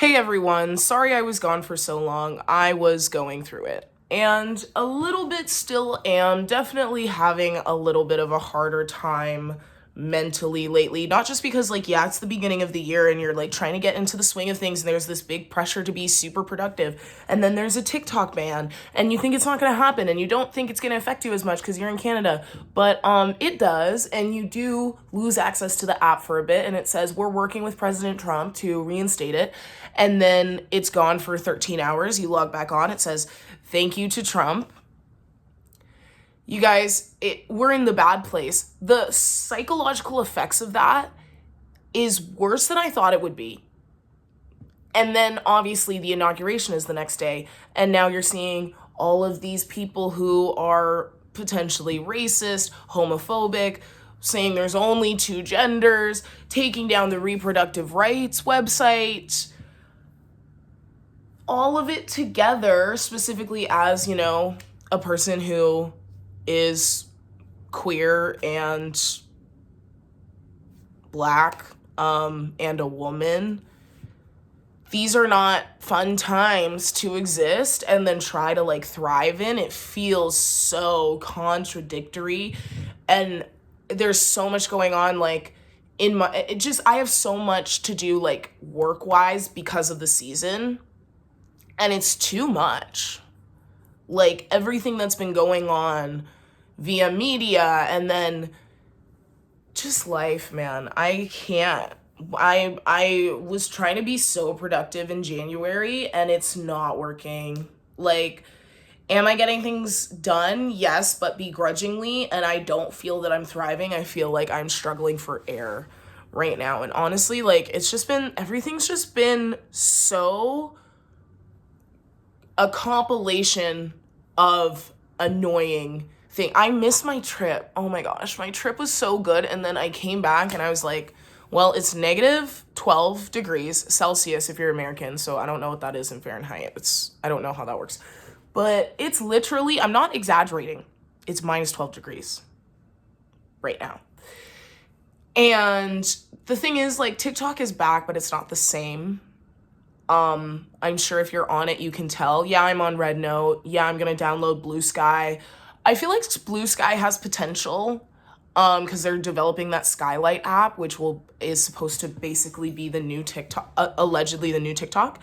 Hey everyone, sorry I was gone for so long. I was going through it. And a little bit still am, definitely having a little bit of a harder time mentally lately. Not just because, it's the beginning of the year and you're trying to get into the swing of things and there's this big pressure to be super productive. And then there's a TikTok ban and you think it's not gonna happen and you don't think it's gonna affect you as much because you're in Canada. But it does, and you do lose access to the app for a bit, and it says we're working with President Trump to reinstate it. And then it's gone for 13 hours. You log back on, it says, thank you to Trump. You guys, we're in the bad place. The psychological effects of that is worse than I thought it would be. And then obviously the inauguration is the next day. And now you're seeing all of these people who are potentially racist, homophobic, saying there's only two genders, taking down the reproductive rights website. All of it together, specifically as, a person who is queer and Black, and a woman. These are not fun times to exist and then try to thrive in. It feels so contradictory, and there's so much going on I have so much to do work-wise because of the season, and it's too much. Everything that's been going on via media and then just life, man. I can't. I was trying to be so productive in January and it's not working. Am I getting things done? Yes, but begrudgingly, and I don't feel that I'm thriving. I feel like I'm struggling for air right now. And honestly, everything's just been so a compilation of annoying thing. I miss my trip. Oh my gosh, my trip was so good. And then I came back and I was like, well, it's negative 12 degrees Celsius if you're American. So I don't know what that is in Fahrenheit. I don't know how that works. But it's literally, I'm not exaggerating, it's minus 12 degrees right now. And the thing is, TikTok is back, but it's not the same. I'm sure if you're on it, you can tell. Yeah, I'm on Red Note. Yeah, I'm gonna download Blue Sky. I feel like Blue Sky has potential, because they're developing that Skylight app, which is supposed to basically be the new TikTok, allegedly the new TikTok.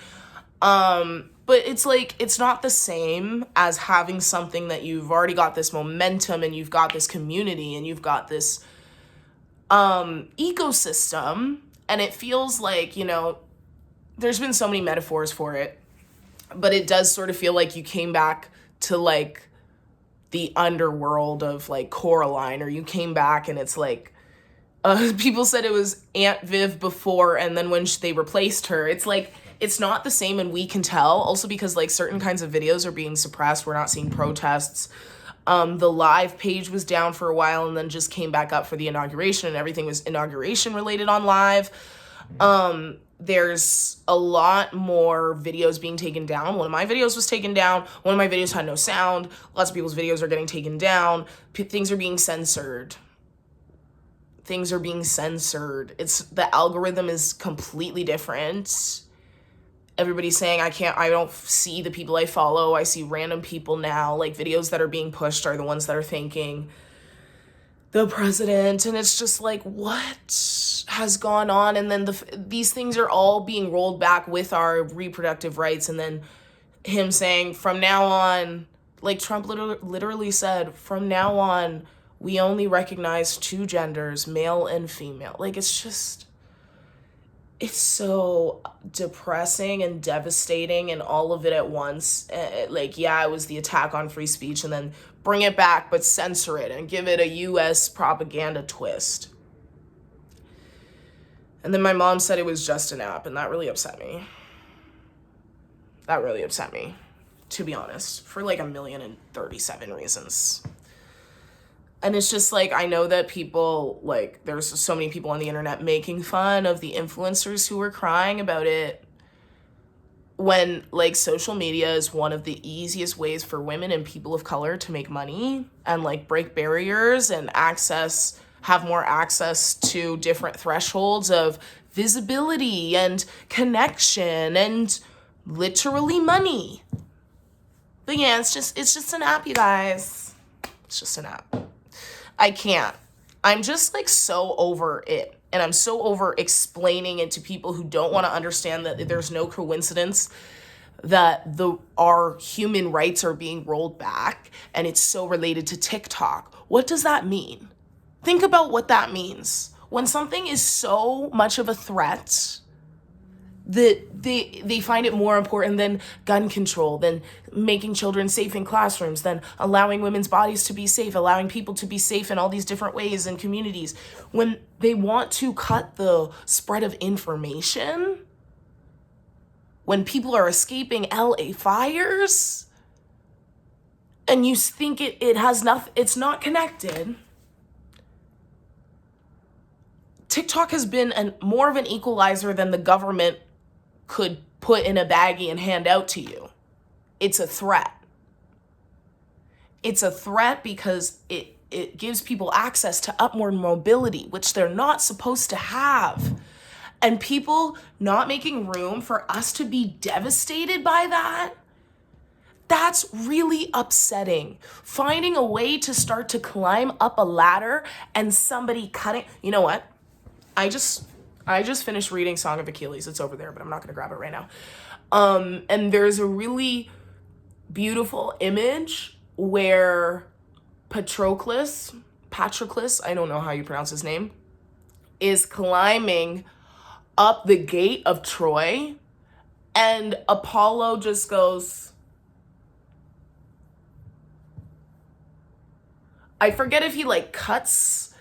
But it's not the same as having something that you've already got this momentum and you've got this community and you've got this ecosystem, and it feels there's been so many metaphors for it, but it does sort of feel like you came back to the underworld of Coraline, or you came back and it's people said it was Aunt Viv before, and then when they replaced her, it's not the same, and we can tell. Also because certain kinds of videos are being suppressed. We're not seeing protests. The live page was down for a while and then just came back up for the inauguration, and everything was inauguration related on live. There's a lot more videos being taken down. One of my videos was taken down. One of my videos had no sound. Lots of people's videos are getting taken down. Things are being censored. Things are being censored. The algorithm is completely different. Everybody's saying, I don't see the people I follow. I see random people now. Videos that are being pushed are the ones that are thanking the president, and it's just what has gone on? And then these things are all being rolled back with our reproductive rights, and then him saying from now on, Trump literally said, from now on we only recognize two genders, male and female. It's so depressing and devastating, and all of it at once. It was the attack on free speech, and then bring it back, but censor it and give it a U.S. propaganda twist. And then my mom said it was just an app, and that really upset me. That really upset me, to be honest, for 1,037 reasons. And it's just I know that people, there's so many people on the internet making fun of the influencers who were crying about it, when social media is one of the easiest ways for women and people of color to make money and break barriers and access have more access to different thresholds of visibility and connection and literally money. But yeah, it's just an app, you guys. It's just an app. I can't. I'm just like so over it. And I'm so over explaining it to people who don't want to understand that there's no coincidence that our human rights are being rolled back, and it's so related to TikTok. What does that mean? Think about what that means. When something is so much of a threat that they find it more important than gun control, than making children safe in classrooms, than allowing women's bodies to be safe, allowing people to be safe in all these different ways in communities. When they want to cut the spread of information, when people are escaping LA fires, and you think it has nothing, it's not connected. TikTok has been more of an equalizer than the government could put in a baggie and hand out to you. It's a threat. It's a threat because it gives people access to upward mobility, which they're not supposed to have. And people not making room for us to be devastated by that, that's really upsetting. Finding a way to start to climb up a ladder and somebody cutting, you know what? I just finished reading Song of Achilles. It's over there, but I'm not gonna grab it right now. And there's a really beautiful image where Patroclus, I don't know how you pronounce his name, is climbing up the gate of Troy, and Apollo just goes, I forget if he like cuts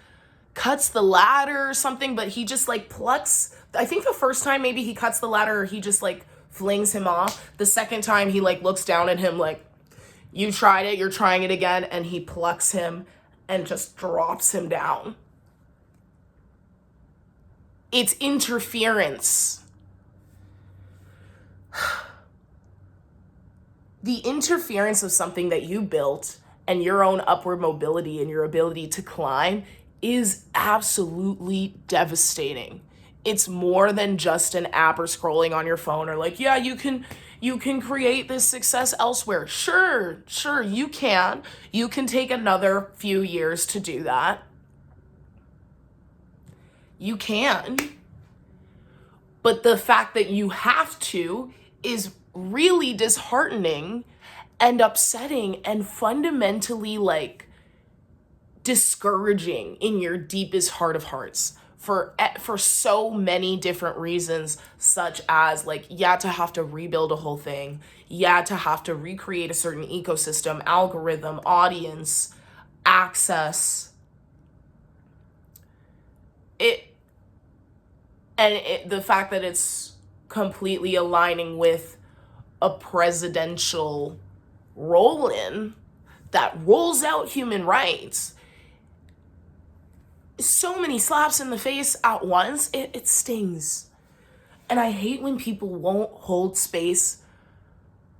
the ladder or something, but he just like plucks. I think the first time maybe he cuts the ladder, or he just like flings him off. The second time he like looks down at him like, you tried it, you're trying it again, and he plucks him and just drops him down. It's interference. The interference of something that you built and your own upward mobility and your ability to climb is absolutely devastating. It's more than just an app or scrolling on your phone, or like, yeah, you can create this success elsewhere. Sure, you can. You can take another few years to do that. You can. But the fact that you have to is really disheartening and upsetting and fundamentally like discouraging in your deepest heart of hearts for so many different reasons, such as like, yeah, to have to rebuild a whole thing, yeah, to have to recreate a certain ecosystem, algorithm, audience, access. The fact that it's completely aligning with a presidential roll-in that rolls out human rights. So many slaps in the face at once, it stings. And I hate when people won't hold space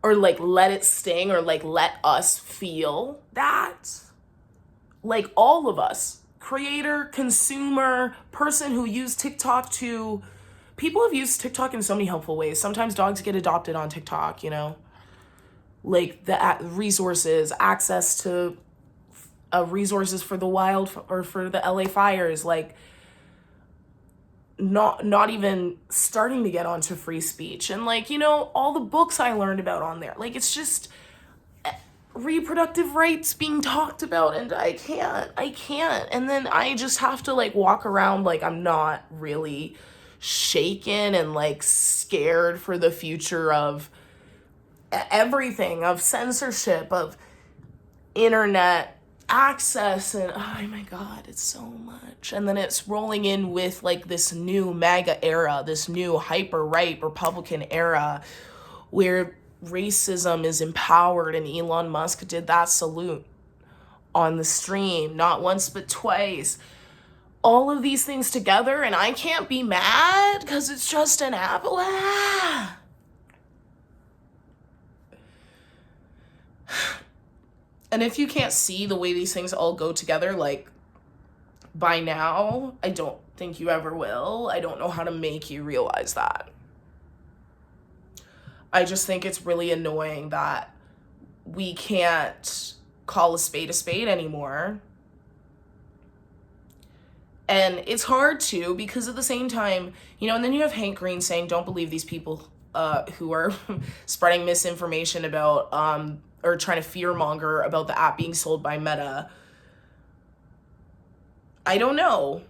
or like let it sting, or like let us feel that. Like all of us, creator, consumer, person who used TikTok to, people have used TikTok in so many helpful ways. Sometimes dogs get adopted on TikTok, you know? Like the resources, access to resources for the wild or for the LA fires, like not even starting to get onto free speech, and like, you know, all the books I learned about on there. Like, it's just reproductive rights being talked about, and I can't. And then I just have to like walk around like I'm not really shaken and like scared for the future of everything, of censorship, of internet access, and oh my god, it's so much. And then it's rolling in with like this new MAGA era, this new hyper right Republican era where racism is empowered, and Elon Musk did that salute on the stream not once but twice. All of these things together, and I can't be mad because it's just an apple. And if you can't see the way these things all go together, like by now. I don't think you ever will. I don't know how to make you realize that. I just think it's really annoying that we can't call a spade anymore. And it's hard to, because at the same time, you know, and then you have Hank Green saying, don't believe these people who are spreading misinformation about, or trying to fearmonger about the app being sold by Meta. I don't know.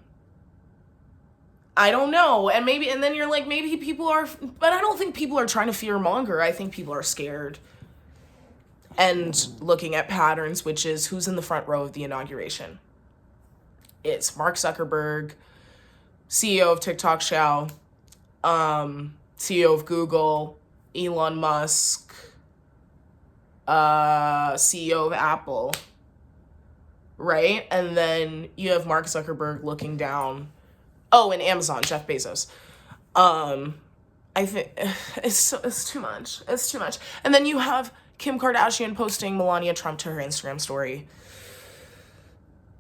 And maybe, and then you're like, maybe people are, but I don't think people are trying to fearmonger. I think people are scared and looking at patterns, which is who's in the front row of the inauguration. It's Mark Zuckerberg, CEO of Tik Tok CEO of Google, Elon Musk, CEO of Apple, right? And then you have Mark Zuckerberg looking down. Oh, and Amazon, Jeff Bezos. I think it's too much. It's too much. And then you have Kim Kardashian posting Melania Trump to her Instagram story.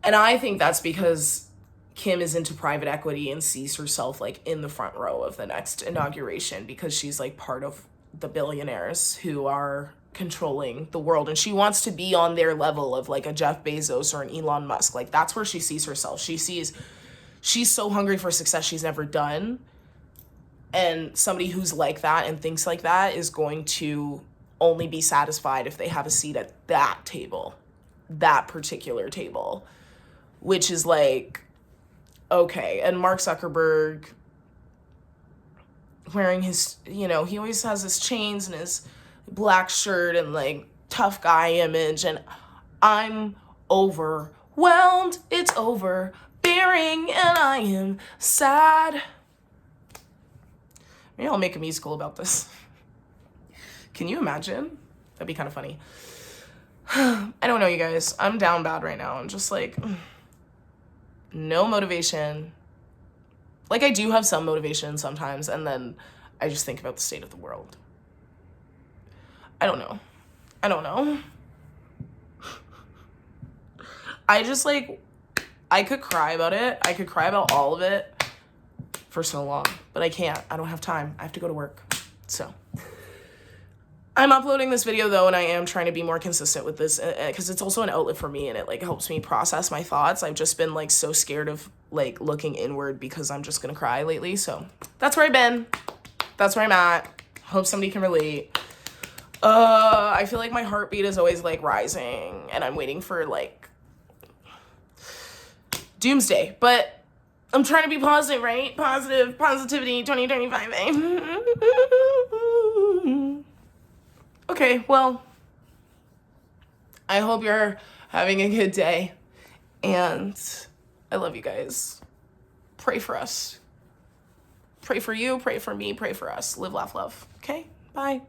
And I think that's because Kim is into private equity and sees herself like in the front row of the next inauguration because she's like part of the billionaires who are controlling the world. And she wants to be on their level of like a Jeff Bezos or an Elon Musk. Like that's where she sees herself. She's so hungry for success she's never done. And somebody who's like that and thinks like that is going to only be satisfied if they have a seat at that table, that particular table. Which is like, okay. And Mark Zuckerberg wearing his, you know, he always has his chains and his black shirt and like tough guy image. And I'm overwhelmed. It's overbearing and I am sad. Maybe I'll make a musical about this. Can you imagine? That'd be kind of funny. I don't know, you guys. I'm down bad right now. I'm just like... no motivation. Like I do have some motivation sometimes, and then I just think about the state of the world. I don't know. I just like, I could cry about it. I could cry about all of it for so long, but I can't. I don't have time. I have to go to work. So I'm uploading this video though, and I am trying to be more consistent with this because it's also an outlet for me and it like helps me process my thoughts. I've just been like so scared of like looking inward because I'm just gonna cry lately. So that's where I've been. That's where I'm at. Hope somebody can relate. I feel like my heartbeat is always like rising and I'm waiting for like doomsday, but I'm trying to be positive, right? Positivity 2025, eh? Okay, well, I hope you're having a good day, and I love you guys. Pray for us. Pray for you, pray for me, pray for us. Live, laugh, love. Okay? Bye.